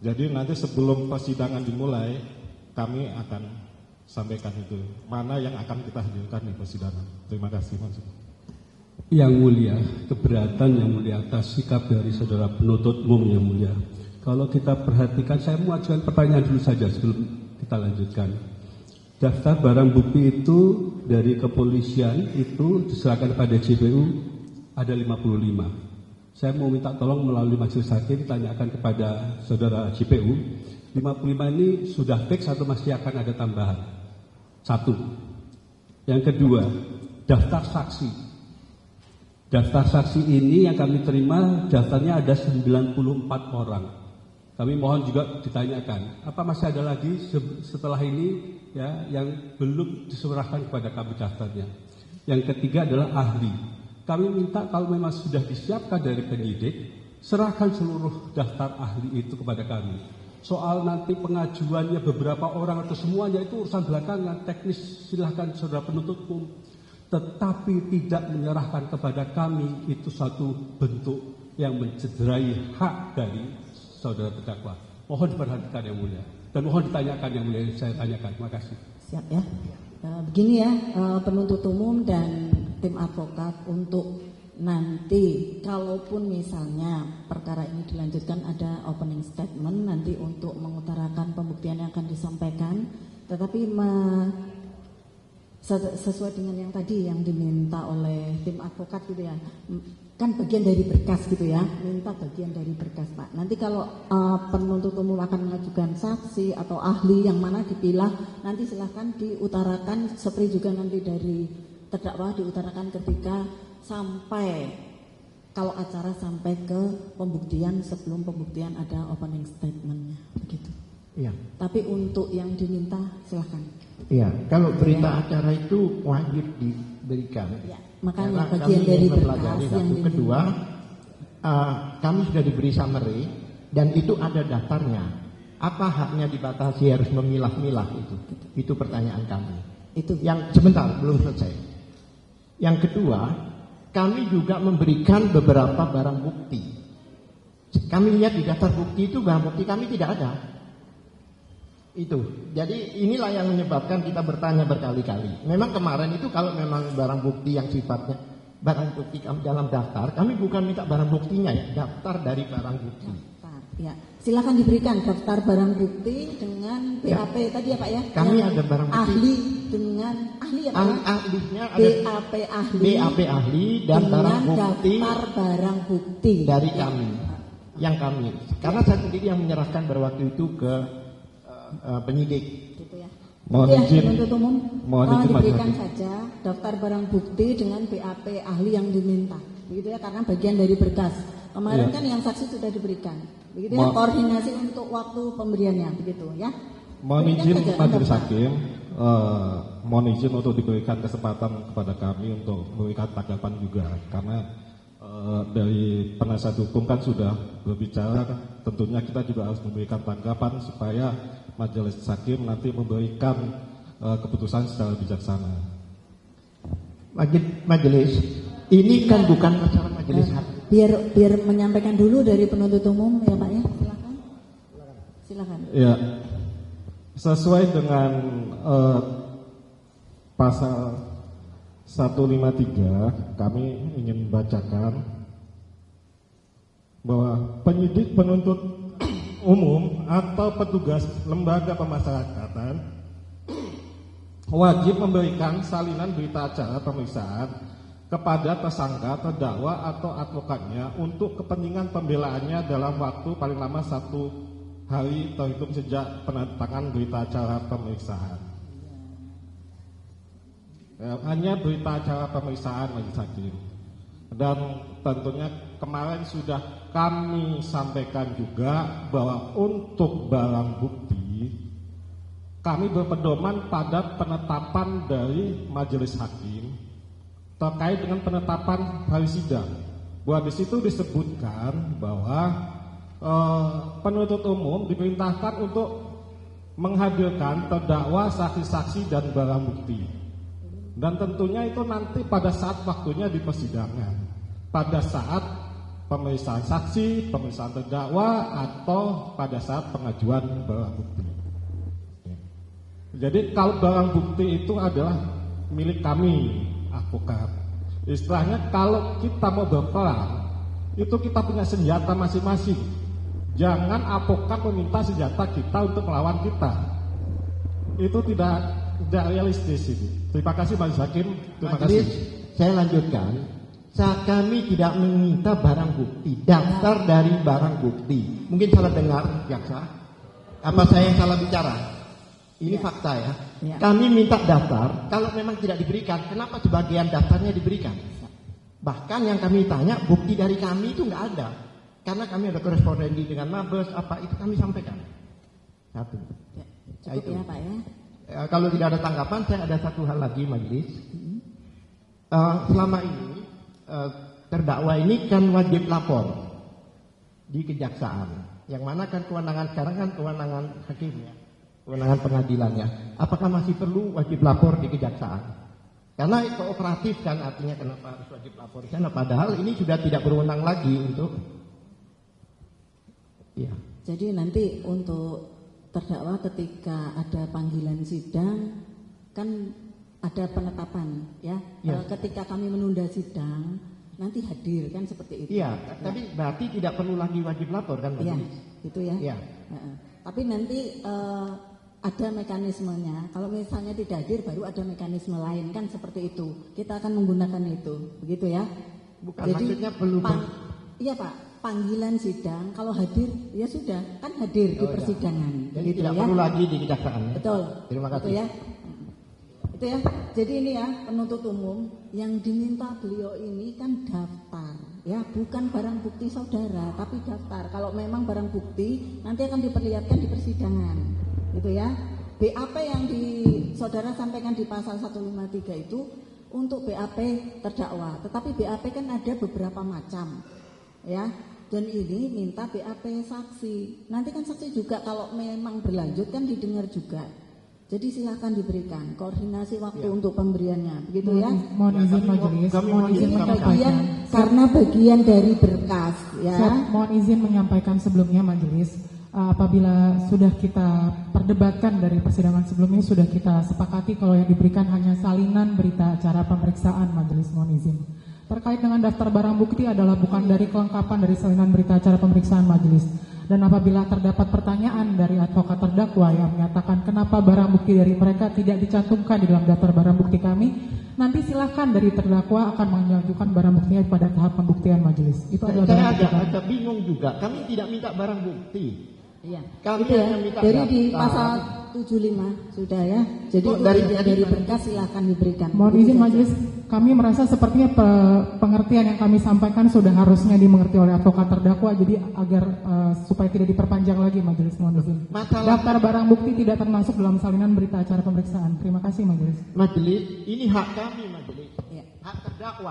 Jadi nanti sebelum persidangan dimulai, kami akan sampaikan itu mana yang akan kita hadirkan di persidangan. Terima kasih, Mas. Yang mulia, keberatan yang mulia atas sikap dari saudara penuntut umum yang mulia. Kalau kita perhatikan, saya mau ajukan pertanyaan dulu saja sebelum kita lanjutkan. Daftar barang bukti itu dari kepolisian itu diserahkan kepada JPU ada 55. Saya mau minta tolong melalui majelis hakim tanyakan kepada saudara JPU, 55 ini sudah fix atau masih akan ada tambahan? Satu. Yang kedua, daftar saksi. Daftar saksi ini yang kami terima daftarnya ada 94 orang. Kami mohon juga ditanyakan, apa masih ada lagi setelah ini ya yang belum diserahkan kepada kami daftarnya. Yang ketiga adalah ahli. Kami minta kalau memang sudah disiapkan dari penyidik, serahkan seluruh daftar ahli itu kepada kami. Soal nanti pengajuannya beberapa orang atau semuanya itu urusan belakangan, teknis silahkan saudara penuntut umum. Tetapi tidak menyerahkan kepada kami itu satu bentuk yang mencederai hak dari saudara terdakwa. Mohon diperhatikan yang mulia dan mohon ditanyakan yang mulia. Saya tanyakan. Terima kasih. Siap ya. Begini ya, penuntut umum dan tim advokat untuk nanti kalaupun misalnya perkara ini dilanjutkan ada opening statement nanti untuk mengutarakan pembuktian yang akan disampaikan, tetapi sesuai dengan yang tadi yang diminta oleh tim advokat gitu ya, kan bagian dari berkas gitu ya, minta bagian dari berkas Pak. Nanti kalau penuntut umum akan mengajukan saksi atau ahli yang mana dipilah, nanti silahkan diutarakan seperti juga nanti dari terdakwa diutarakan ketika sampai kalau acara sampai ke pembuktian, sebelum pembuktian ada opening statementnya begitu. Iya. Tapi untuk yang diminta silahkan. Iya, kalau berita acara itu wajib diberikan. Ya, makanya karena bagian dari berkas yang satu. Kedua, kami sudah diberi summary dan itu ada daftarnya. Apa haknya dibatasi harus memilah-milah itu? Itu pertanyaan kami. Itu. Yang sebentar belum selesai. Yang kedua, kami juga memberikan beberapa barang bukti. Kami lihat di daftar bukti itu barang bukti kami tidak ada. Itu. Jadi inilah yang menyebabkan kita bertanya berkali-kali. Memang kemarin itu kalau memang barang bukti yang sifatnya barang bukti kami dalam daftar, kami bukan minta barang buktinya ya, daftar dari barang bukti. Daftar, ya. Silakan diberikan daftar barang bukti dengan BAP ya. Tadi ya Pak ya. Kami ada barang bukti. Ahli dengan ahli ya Pak. Ahlinya ada BAP ahli. BAP ahli dan barang bukti. Daftar barang bukti dari kami. Yang kami. Karena saya sendiri yang menyerahkan pada waktu itu ke penyidik. Gitu ya. Mohon izin. Penuntut umum, Mohon izin diberikan saja daftar barang bukti dengan BAP ahli yang diminta. Begitu ya, karena bagian dari berkas. Kemarin kan yang saksi sudah diberikan. Begitu ya, koordinasi untuk waktu pemberiannya, begitu ya. Mohon izin majelis hakim, mohon izin untuk diberikan kesempatan kepada kami untuk memberikan tanggapan juga, karena dari penasihat hukum kan sudah berbicara, tentunya kita juga harus memberikan tanggapan supaya majelis hakim nanti memberikan keputusan secara bijaksana. Majelis, ini kan bukan masalah majelis hakim. Biar menyampaikan dulu dari penuntut umum ya Pak ya, silakan. Silakan. Ya, sesuai dengan pasal 153, kami ingin membacakan bahwa penyidik penuntut umum atau petugas lembaga pemasyarakatan wajib memberikan salinan berita acara pemeriksaan kepada tersangka, terdakwa atau advokatnya untuk kepentingan pembelaannya dalam waktu paling lama 1 hari terhitung sejak penandatangan berita acara pemeriksaan. Hanya berita acara pemeriksaan majelis hakim. Dan tentunya kemarin sudah kami sampaikan juga bahwa untuk barang bukti kami berpedoman pada penetapan dari majelis hakim terkait dengan penetapan hari sidang. Bahwa di situ disebutkan bahwa penuntut umum diperintahkan untuk menghadirkan terdakwa, saksi-saksi dan barang bukti. Dan tentunya itu nanti pada saat waktunya di persidangan, pada saat pemeriksaan saksi, pemeriksaan terdakwa, atau pada saat pengajuan barang bukti. Jadi kalau barang bukti itu adalah milik kami, advokat. Istilahnya kalau kita mau berperang, itu kita punya senjata masing-masing. Jangan advokat meminta senjata kita untuk melawan kita. Itu tidak realistis ini. Terima kasih Majelis Hakim. Terima kasih. Saya lanjutkan. Kami tidak meminta barang bukti, daftar dari barang bukti. Mungkin salah dengar, jaksa. Apa saya yang salah bicara? Ini fakta ya. Kami minta daftar. Kalau memang tidak diberikan, kenapa sebagian daftarnya diberikan? Bahkan yang kami tanya, bukti dari kami itu nggak ada. Karena kami ada korespondensi dengan Mabes, apa itu kami sampaikan. Satu. Ya, cukup ya Pak ya. Kalau tidak ada tanggapan, saya ada satu hal lagi majelis. Selama ini terdakwa ini kan wajib lapor di kejaksaan. Yang mana kan kewenangan sekarang kan kewenangan hakimnya, kewenangan pengadilannya. Apakah masih perlu wajib lapor di kejaksaan? Karena kooperatif kan artinya kenapa harus wajib lapor di sana? Padahal ini sudah tidak berwenang lagi untuk. Ya. Jadi nanti untuk terdakwa ketika ada panggilan sidang kan ada penetapan ya. Ketika kami menunda sidang nanti hadir kan seperti itu. Iya, tapi berarti tidak perlu lagi wajib lapor kan? Iya, itu ya. Iya. Tapi nanti ada mekanismenya. Kalau misalnya tidak hadir baru ada mekanisme lain kan seperti itu. Kita akan menggunakan itu, begitu ya. Bukan jadi, maksudnya perlu. Iya Pak. Panggilan sidang, kalau hadir ya sudah kan hadir di persidangan. Jadi gitu tidak ya. perlu lagi di kejaksaan. Betul. Terima kasih. Itu ya. Itu ya. Jadi ini ya penuntut umum yang diminta beliau ini kan daftar, ya bukan barang bukti saudara, tapi daftar. Kalau memang barang bukti nanti akan diperlihatkan di persidangan, gitu ya. BAP yang saudara sampaikan di pasal 153 itu untuk BAP terdakwa, tetapi BAP kan ada beberapa macam, ya. Dan ini minta BAP saksi. Nanti kan saksi juga kalau memang berlanjut kan didengar juga. Jadi silakan diberikan koordinasi waktu untuk pemberiannya, begitu ya. Mohon izin majelis. Mohon izin menyampaikan. Karena bagian dari berkas, ya. Mohon izin menyampaikan sebelumnya majelis. Apabila sudah kita perdebatkan dari persidangan sebelumnya, sudah kita sepakati kalau yang diberikan hanya salinan berita acara pemeriksaan majelis. Mohon izin. Terkait dengan daftar barang bukti adalah bukan dari kelengkapan dari salinan berita acara pemeriksaan majelis. Dan apabila terdapat pertanyaan dari advokat terdakwa yang menyatakan kenapa barang bukti dari mereka tidak dicantumkan di dalam daftar barang bukti kami, nanti silakan dari terdakwa akan mengajukan barang buktinya pada tahap pembuktian majelis. Itu adalah saya agak bingung juga. Kami tidak minta barang bukti. Iya. Kami itu ya. minta Dari di daftar. pasal 75 sudah ya. Jadi dari berkas silakan diberikan. Mohon izin majelis, kami merasa sepertinya pengertian yang kami sampaikan sudah harusnya dimengerti oleh advokat terdakwa, jadi agar supaya tidak diperpanjang lagi majelis. Mohon izin. Daftar barang bukti tidak termasuk dalam salinan berita acara pemeriksaan. Terima kasih majelis. Majelis, ini hak kami majelis. Ya. Hak terdakwa.